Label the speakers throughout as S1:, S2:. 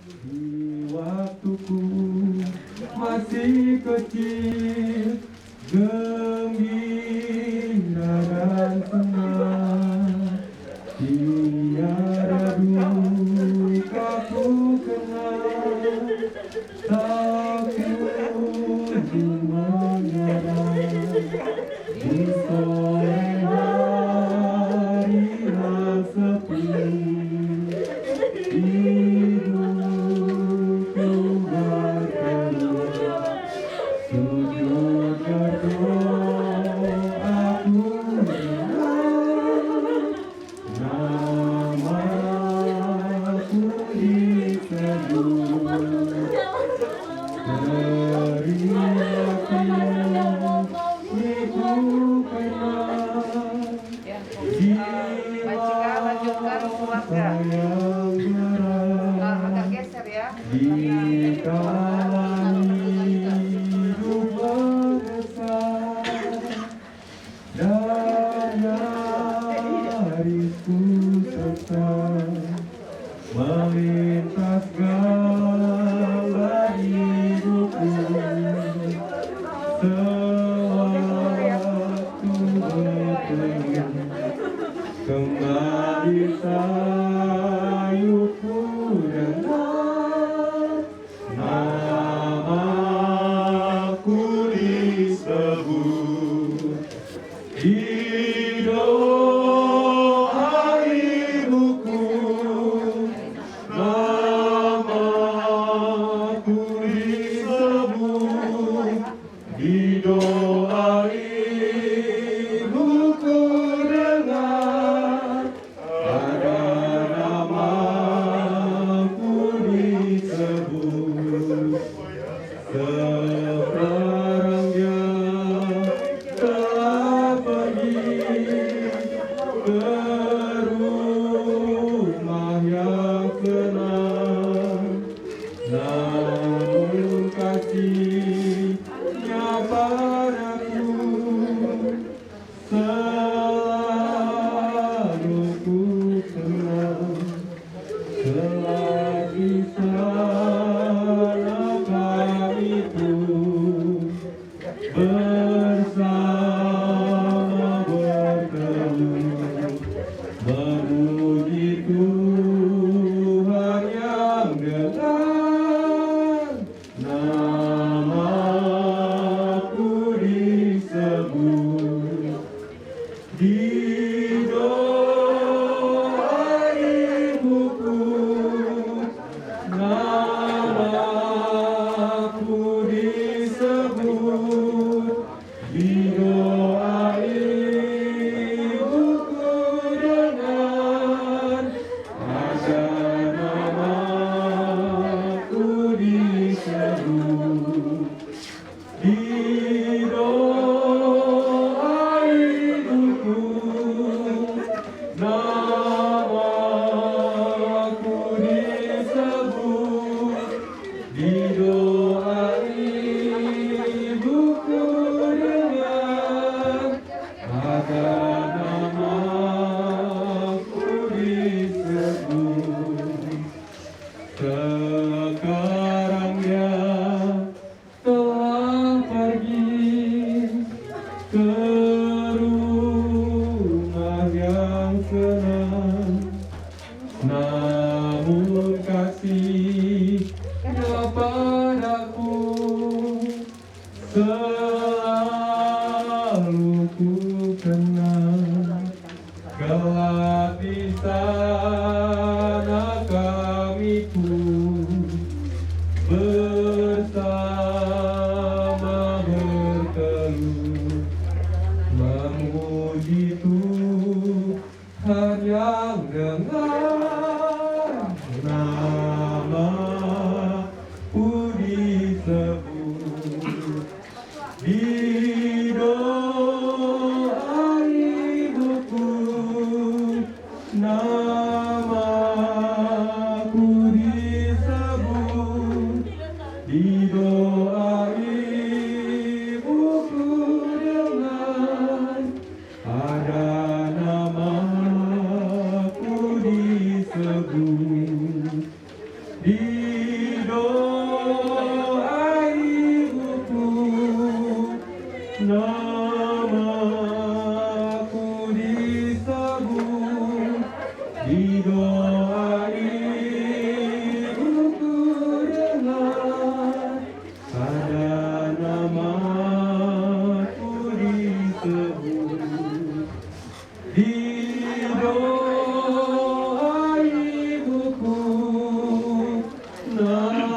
S1: Di waktuku masih kecil, gembira dan senang, tiada duka ku kenal, tak kunjung menyerah. Di sore hari yang sepi, hidupku berkeluh, sujud berdoa aku dengar, namaku disebut, teriak ibu kenal, jiwa sayang gerak,
S2: Agak geser ya.
S1: di dalam hidup mengesah, dan nyarisku sesat, melintas gala hidupku, sewaktu bertemu kembali sayupku dengar, namaku disebut, di doa ibuku, namaku disebut, di doa ibuku dengar, ada namaku disebut. Sekarang dia telah pergi ke rumah yang senang, namun kasihnya padaku selalu ku kenang. Selagi sana kami pun bersama berteduh, memuji Tuhan yang dengan namaku disebut, di doa ibuku, namaku disebut, di doa ibuku dengar, ada namaku disebut, di doa ibuku, namaku disebut, di doa ibuku dengar, ada namaku disebut. Sekarang dia telah pergi ke rumah yang senang, namun kasihnya padaku selalu ku kenang. Kelak di sana kami pun bersama berteduh, memuji Tuhan yang dengan namaku disebut, di doa ibuku, namaku disebut. didoai ibuku, namaku disebut, didoai ibuku dengar, ada namaku disebut, didoai ibuku, namaku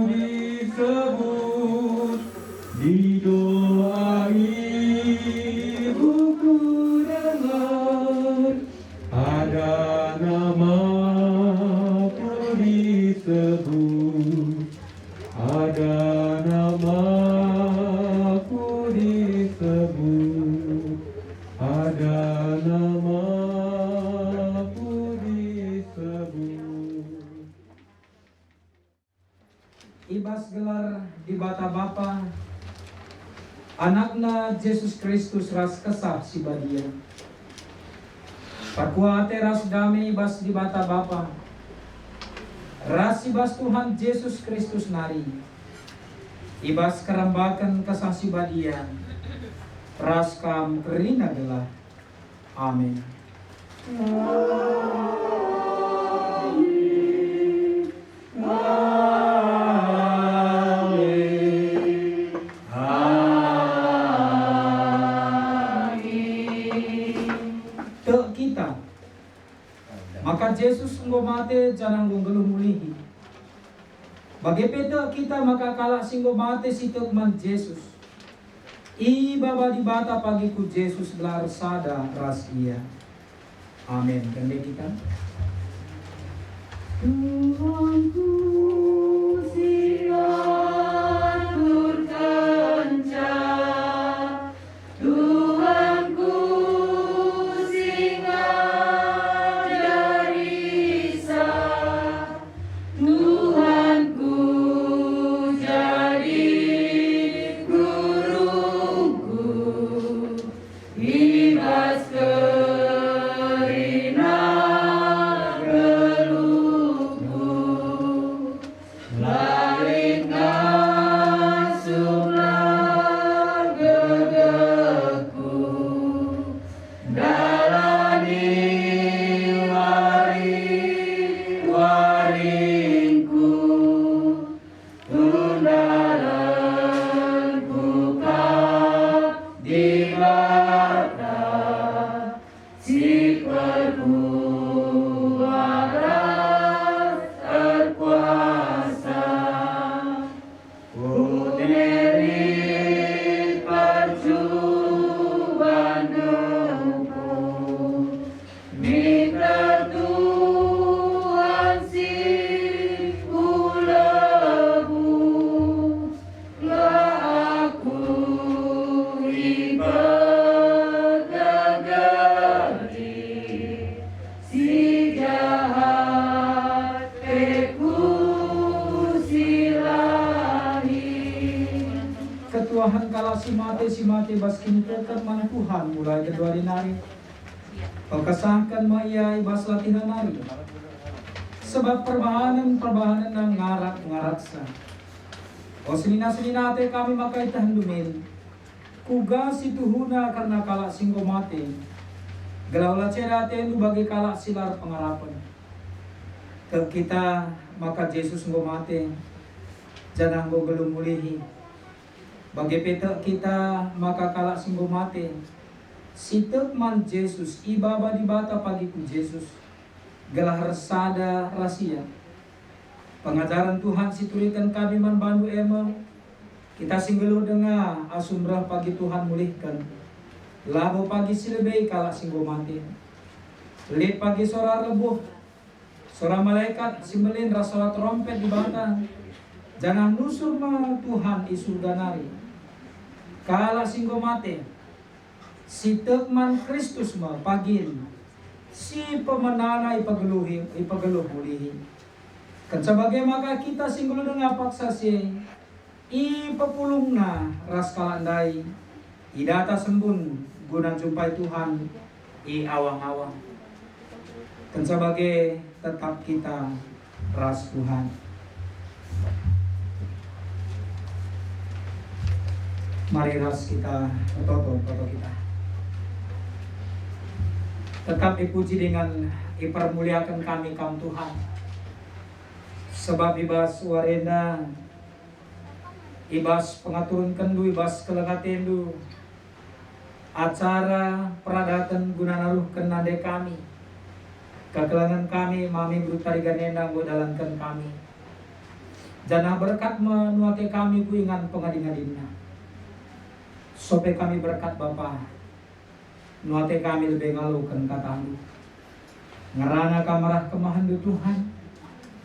S1: disebut, didoai ibuku dengar, ada namaku disebut, ada namaku disebut, ada namaku disebut.
S2: Ibas gelar di bata Bapa, anakna Yesus Kristus ras kesah si badia. Perkuate ras damai ibas di bata Bapa, ras ibas Tuhan Yesus Kristus nari. Ibas kerambakan kesah si badia, ras kam kerina gelah. Amin. Tek kita, maka Yesus nggomate janang geluh mulihi. Bagi peta kita maka kalak singgo mate si tekman Yesus. I baba di bata pagiku Yesus gelar sada ras ia. Amin. Dan kita.
S3: Tuhanku siatur kencang, Tuhanku singa jarisa, Tuhanku jadi guruku, ibas kerina geluhku, langit ngasuhlah gegeku, dalani waringku, tundalanku kau di bata, si perkuasa terkuasa, ku diri percubaan duku, minta Tuhan si ulebu, lah aku ibadagari, si jahat peku silahi.
S2: Ketuahan kala si mate baskin tekan man Tuhan mulai kedua nari. Pagkasangkan maya ibas latihan nari. Sebab perbahanan ng ngaraksa. O sinina te kami makai tahan dumin. Kuga si tuhuna karena kala singgo mate. Galaula cerate nu bagi kala silar pengarapan. Ke kita maka Yesus ngo mate. Janang go gelum mulihi. Bagi peta kita maka kala singgo mate. Si tekman Yesus ibaba di bata pagiku Yesus. Gelar sada rahasia. Pengajaran Tuhan situlikan kami man bandu emang. Kita singgelu dengar asumrah pagi Tuhan mulihkan. Labo pagi silebei kala singgo mati. Lit pagi sora rebuh. Sora malaikat simbelin rasa trompet di bata. Jangan nusur ma Tuhan isu ganari. Kala singgo mati. Si tekman Kristus ma pagin. Si pemenana ipageluh mulihi. Kan sebagai maka kita singgulu dengan paksa si ipapulungna ras kalandai idata sembun guna jumpai Tuhan i awang-awang. Kan sebagai tetap kita ras Tuhan. Mari ras kita, toto kita. Tetap dipuji dengan dipermuliakan kami kaum Tuhan. Sebab ibas warena, ibas pengaturan kendu, ibas kelengatendu, acara peradatan guna naruh kenade kami. Kekelangan kami, mami berutari ganenda godalankan kami. Janah berkat menuake kami ku ingan pengadingadina. Sope kami berkat Bapa. Nuate kami lebih ngalukan katamu. Ngerana kamarah kemahandu Tuhan.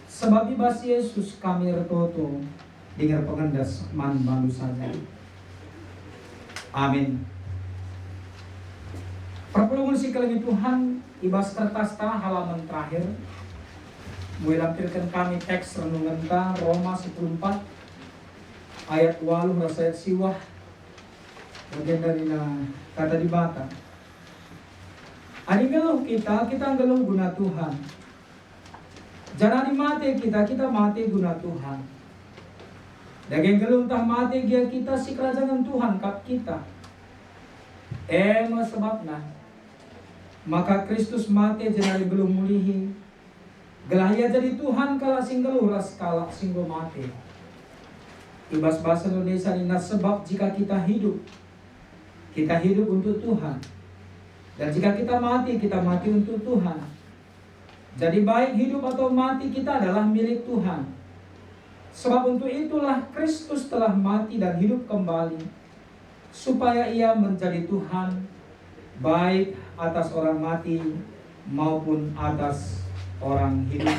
S2: Sebab ibas Yesus kami retoto dengar pengendas man malu saja. Amin. Perpulungan si kelengi Tuhan ibas kertas ta halaman terakhir. Mulai lampirkan kami teks renungan ta Roma 14 ayat 8 ayat siwah. Bagian dari kata di bata. Ani geluh kita geluh guna Tuhan. Jangan mati kita mati guna Tuhan. Daging geluh tah mati dia kita si kerajaan Tuhan kap kita. Sebabna maka Kristus mati jenari belum mulihi. Gelah ia jadi Tuhan kala sing geluh ras kala sing mati. Ibas bahasa Indonesia ini sebab jika kita hidup untuk Tuhan. Dan jika kita mati untuk Tuhan. Jadi baik hidup atau mati kita adalah milik Tuhan. Sebab untuk itulah Kristus telah mati dan hidup kembali. Supaya ia menjadi Tuhan baik atas orang mati maupun atas orang hidup.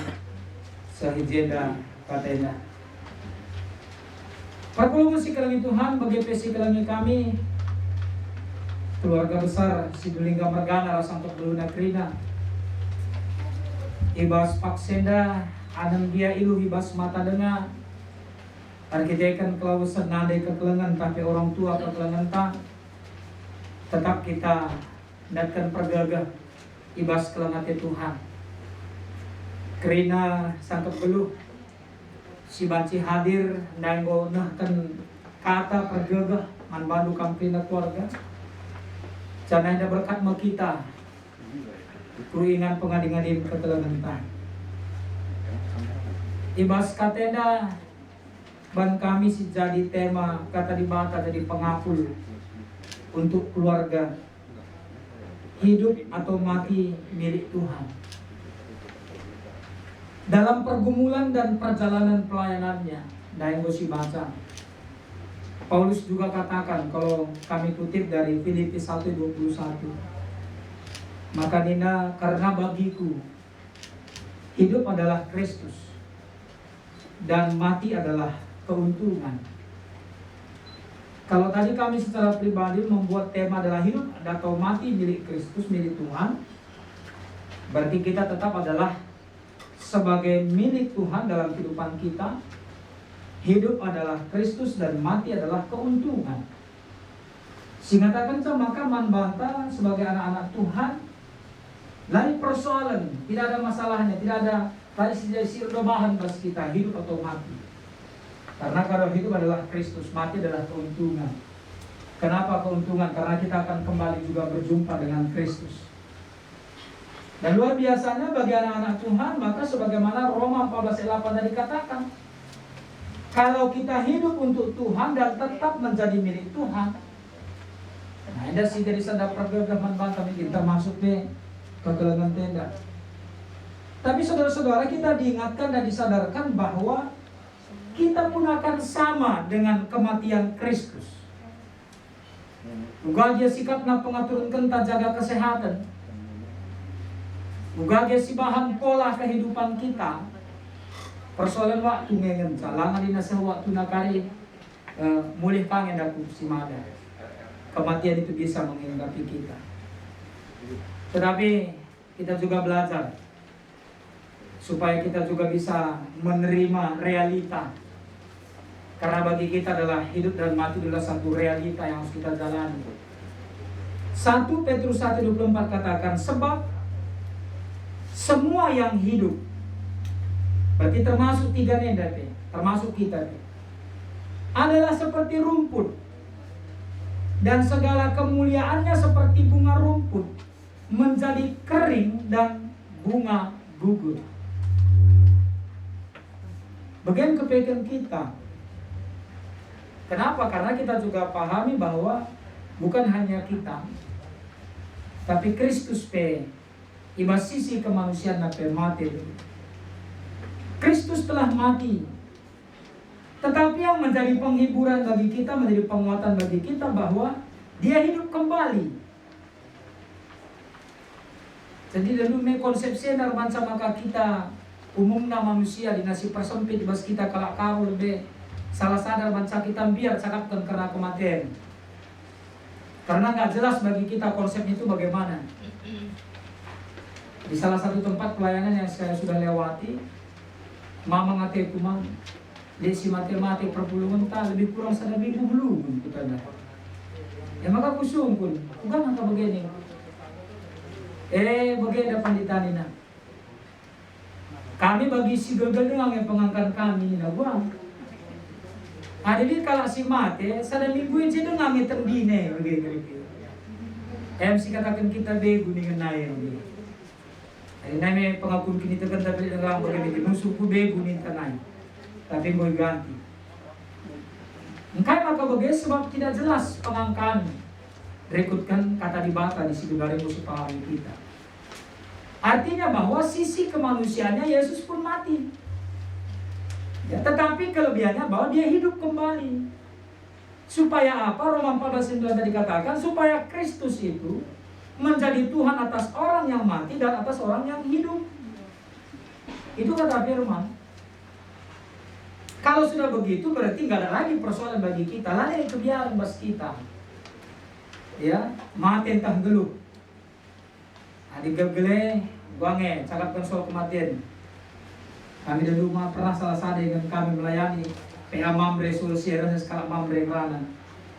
S2: Sehijenda katanya. Perpulungan si kelangi Tuhan bagi pesi kelangi kami. Keluarga besar Sidulingga Mergana rasang beluna krina. Ibas paksenda anam dia ilu ibas mata dengar. Arkitekan kelausan nadai kekelengan tapi orang tua kekelengan tak. Tetap kita datkan pergagah ibas kelengate Tuhan. Kerina sangkep beluh si banci hadir nanggo nahkan kata pergagah man bandu kamprina keluarga. Jangan ada berkat mau kita. Kuingan pengadingadin kekelengan. Ibas katenda ban kami si jadi tema kata di bata jadi pengapul untuk keluarga. Hidup atau mati milik Tuhan. Dalam pergumulan dan perjalanan pelayanannya, daeng si baca. Paulus juga katakan kalau kami kutip dari Filipi 1:21. Maka nina karena bagiku hidup adalah Kristus dan mati adalah keuntungan. Kalau tadi kami secara pribadi membuat tema adalah hidup atau mati milik Kristus, milik Tuhan, berarti kita tetap adalah sebagai milik Tuhan dalam kehidupan kita. Hidup adalah Kristus dan mati adalah keuntungan. Singatakan maka manbanta sebagai anak-anak Tuhan, lain persoalan, tidak ada masalahnya, tidak ada tadi sirdobahan bagi kita hidup atau mati. Karena kalau hidup adalah Kristus, mati adalah keuntungan. Kenapa keuntungan? Karena kita akan kembali juga berjumpa dengan Kristus. Dan luar biasanya bagi anak-anak Tuhan, maka sebagaimana Roma 14:8 tadi katakan, kalau kita hidup untuk Tuhan dan tetap menjadi milik Tuhan, nah ada sih dari sadar pergagaman kami kita masuk ke kegelangan tenda. Tapi saudara-saudara kita diingatkan dan disadarkan bahwa kita pun akan sama dengan kematian Kristus. Uga dia sikapna pengaturun kenta jaga kesehatan. Uga dia si bahan pola kehidupan kita. Persoalan waktu ngengen calangan di nasa waktu nakari mulih pangen aku si mada. Kematian itu bisa menghinggapi kita. Tetapi kita juga belajar supaya kita juga bisa menerima realita. Karena bagi kita adalah hidup dan mati adalah satu realita yang harus kita jalani. 1 Petrus 1:24 katakan, sebab semua yang hidup Berarti termasuk tiga nenda, termasuk kita, adalah seperti rumput, dan segala kemuliaannya seperti bunga rumput menjadi kering dan bunga gugur. Bagian kepeken kita. Kenapa? Karena kita juga pahami bahwa bukan hanya kita, tapi Kristus iba sisi kemanusiaan mati. Kristus telah mati, tetapi yang menjadi penghiburan bagi kita, menjadi penguatan bagi kita bahwa Dia hidup kembali. Jadi dulu konsepsi narmansa maka kita umumnya manusia di nasi persempit bas kita kalak kau lebih salah sadar banca kita biar cakapkan karena kematian. Karena nggak jelas bagi kita konsepnya itu bagaimana. Di salah satu tempat pelayanan yang saya sudah lewati, mama ngate kumang, desi mati perpuluhan tak lebih kurang sada minggu belum kita dah. Ya maka kusung pun, bukan maka begini. Begini ada panditani na. Kami bagi si gagal dengan yang pengangkat kami na buang. Jadi kalau si mati, sada minggu aja dengan yang terdine begini. Si katakan kita begu dengan naik. Jadi naik pengakun kini tekan tapi dengan begini musuhku begu nih tanai. Tapi mau ganti. Engkau maka bagi sebab tidak jelas pengangkaan. Rekutkan kata dibata di situ dari musuh pahami kita. Artinya bahwa sisi kemanusiaannya Yesus pun mati. Ya, tetapi kelebihannya bahwa Dia hidup kembali. Supaya apa? Roma 14:9 tadi katakan supaya Kristus itu menjadi Tuhan atas orang yang mati dan atas orang yang hidup. Itu kata firman. Kalau sudah begitu berarti nggak ada lagi persoalan bagi kita. Lain itu biar bas kita. Ya, mati entah geluh. Adik gele, guange, cakapkan soal kematian. Kami di rumah pernah salah satu dengan kami melayani PA Mambre Solusi dan skala Mambre Rana.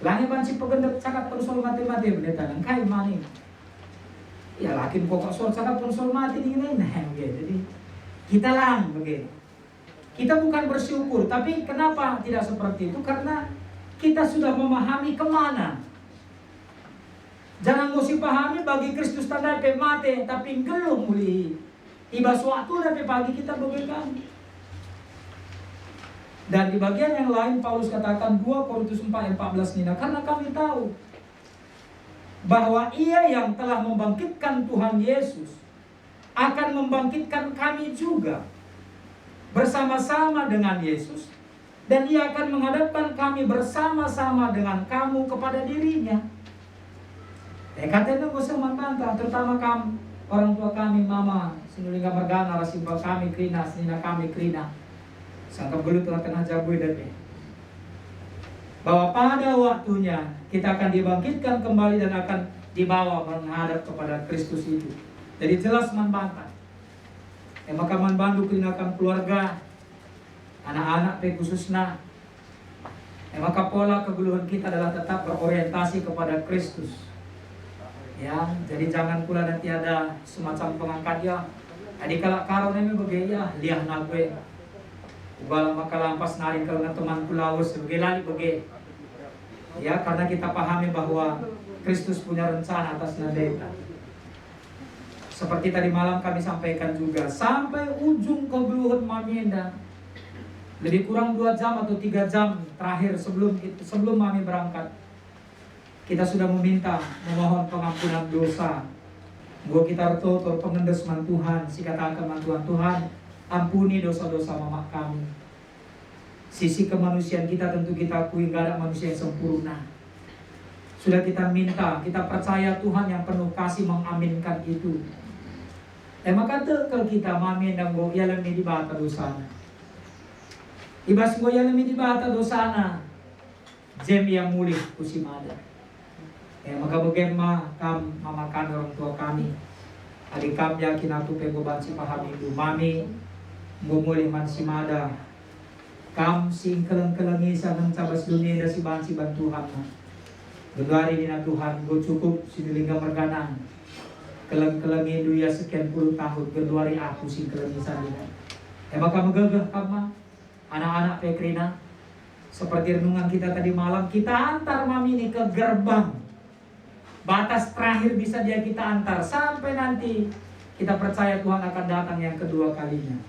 S2: Langi banci pegendap cakapkan soal mati-mati pendeta dan kai mani. Ya lakin pokok soal cakapkan soal mati di ini nah begitu. Jadi kita lang begitu. Kita bukan bersyukur, tapi kenapa tidak seperti itu? Karena kita sudah memahami kemana. Jangan mesti pahami bagi Kristus tanda mati, tapi gelum muli. Tiba suatu dan pagi kita begitu. Dan di bagian yang lain Paulus katakan 2 Korintus 4:14 Nina, karena kami tahu bahwa Ia yang telah membangkitkan Tuhan Yesus akan membangkitkan kami juga bersama-sama dengan Yesus, dan Ia akan menghadapkan kami bersama-sama dengan kamu kepada dirinya. Katanya gak usah membantah, terutama kamu, orang tua kami, mama, sinulinga margana, rasimpa kami, krina, sinina kami, krina. Sangka gelut tengah jabui dan bahwa pada waktunya kita akan dibangkitkan kembali dan akan dibawa menghadap kepada Kristus itu. Jadi jelas membantah. Maka membantu kenakan keluarga, anak-anak khususnya. Maka pola keguluhan kita adalah tetap berorientasi kepada Kristus. Ya, jadi jangan pula nanti ada semacam pengangkat ya. Adik kalak karo nemi bagi ya liah nagwe. Ubala maka lampas naring kalau dengan temanku lawas sebagai lali bagi. Ya, karena kita pahami bahwa Kristus punya rencana atas nadeta. Seperti tadi malam kami sampaikan juga, sampai ujung kegeluhan Mamienda, lebih kurang 2 jam atau 3 jam terakhir sebelum Mami berangkat, kita sudah memohon pengampunan dosa. Gua kita tutur pengendes man Tuhan, si katakan man Tuhan, ampuni dosa-dosa mama kami. Sisi kemanusiaan kita tentu kita akui gak ada manusia yang sempurna. Sudah kita minta, kita percaya Tuhan yang penuh kasih mengaminkan itu. Maka tekel kita Mami dan go yalami di bata dosana. Ibas go yalami di bata dosana. Jem yang mulih kusimada. Maka bagaimana mama kami, orang tua kami, adik kami yakin aku pegoban si paham itu Mami ngomuli man si mada kam sing keleng-kelengi sa ng cabas dunia da si bansi bantuhan na gagari ni na Tuhan go cukup sinilingga marganang keleng-kelengi duya sekian puluh tahun, kedua aku sing kelengi sa nila Maka megagah kama anak-anak Pekrina. Seperti renungan kita tadi malam, kita antar mami ini ke gerbang. Batas terakhir bisa dia kita antar sampai nanti kita percaya Tuhan akan datang yang kedua kalinya.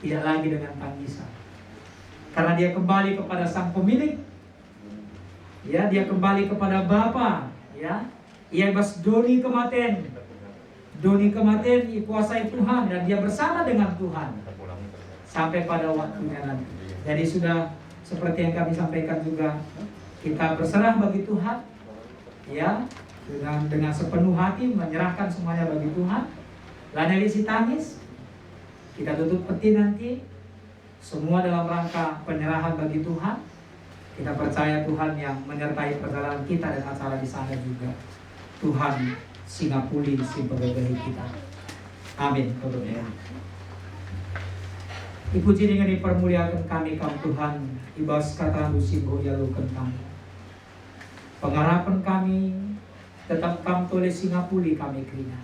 S2: Tidak lagi dengan tangisan. Karena dia kembali kepada sang pemilik. Ya, dia kembali kepada Bapa. Ya, ia bas doni kematian. Doni kematian dikuasai Tuhan dan dia bersama dengan Tuhan sampai pada waktunya nanti. Jadi sudah seperti yang kami sampaikan juga, kita berserah bagi Tuhan. Ya, dengan sepenuh hati menyerahkan semuanya bagi Tuhan. Laneli si tangis, kita tutup peti nanti, semua dalam rangka penyerahan bagi Tuhan. Kita percaya Tuhan yang menyertai perjalanan kita dan acara di sana juga. Tuhan singapuli si pegagahi kita. Amin. Ipuji dengan dipermuliakan kami kam Tuhan, ibas kata lusibo yalukan kami. Pengharapan kami tetap kam tole singapuli kami krina.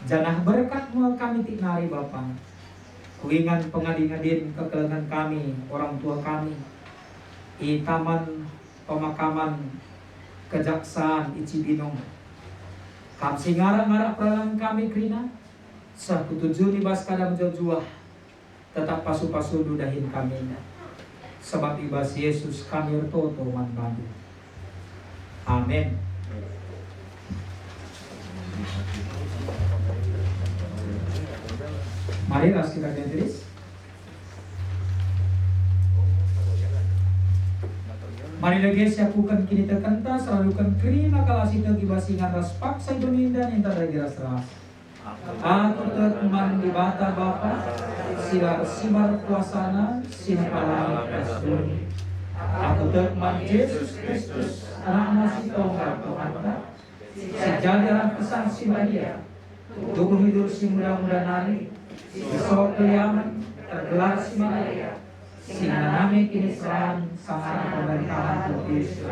S2: Janah berkatmu kami tiknari Bapa. Kuingan pengadin-adin kekelengan kami, orang tua kami. I taman pemakaman kejaksaan i Cibinong. Kam singarang-ngarang peralan kami krina. Sakutujuni bas kadang jojuah. Tetap pasu-pasu dudahin kami. Sebab ibas Yesus kami toto man bandu. Amin. Mari kita tulis. Mari lagi siapukan kini terkenta selalukan kerina kalasita gibasingan raspak sa domindan yang tak lagi ras-ras. Aku terkuman di bata Bapa, sila sibar kuasana, sinapalai kasduni. Aku terkuman Yesus Kristus, anak masih tongkat Tuhan. Sejajaran pesan si Maria, tubuh hidup si muda-muda nari, besok keliaman, tergelar si Maria, sinanami kini serahan, sangat pemerintahan Kristus.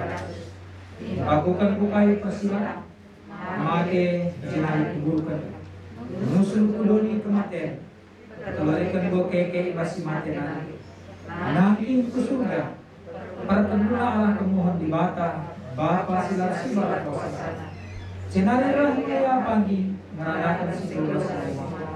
S2: Lakukan bukai persilakan, make jenari kuburkan, menusul kudoni kematian, kelarikan bokeke basi mati nari, nakin ke surga, pertemulah Allah kemohon di bata, Bapa silar sibar kuasa. Jenari rahmaya pagi, mengadakan seluruh semua.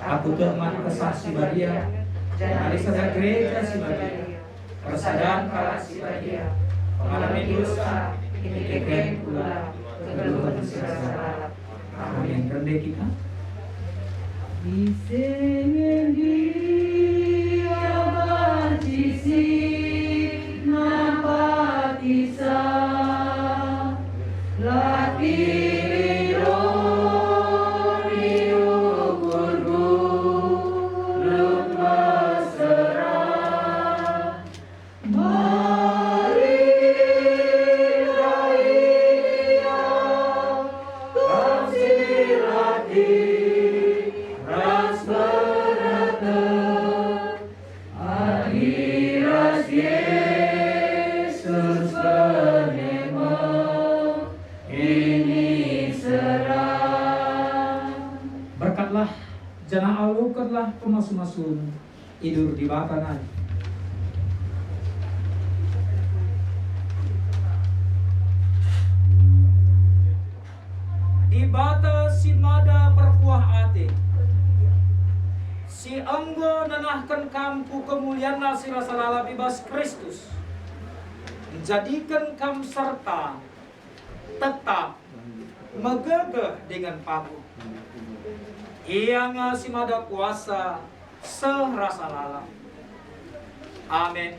S2: Aku teman kesaksi Maria, jenari saja gereja si Maria, persadaran kalah si Maria, mengalami dosa, ini kekeh pula, keluhan sengsara. Amin. Rendah kita.
S3: Isengin dia bajisi napatisa latiro riukurgu lukmasera mari raya kamsilati ras berata adiras Yesus penema ini serang.
S2: Berkatlah jana alukanlah pemasu-masun idur di bakanan. Di bata si mada perkuah ate, si anggo nanahkan kampu kemuliaan nasi rasa lala bebas Kristus, menjadikan kam serta tetap megagah dengan pagu. Ia ngasih mada kuasa serasa lala. Amin.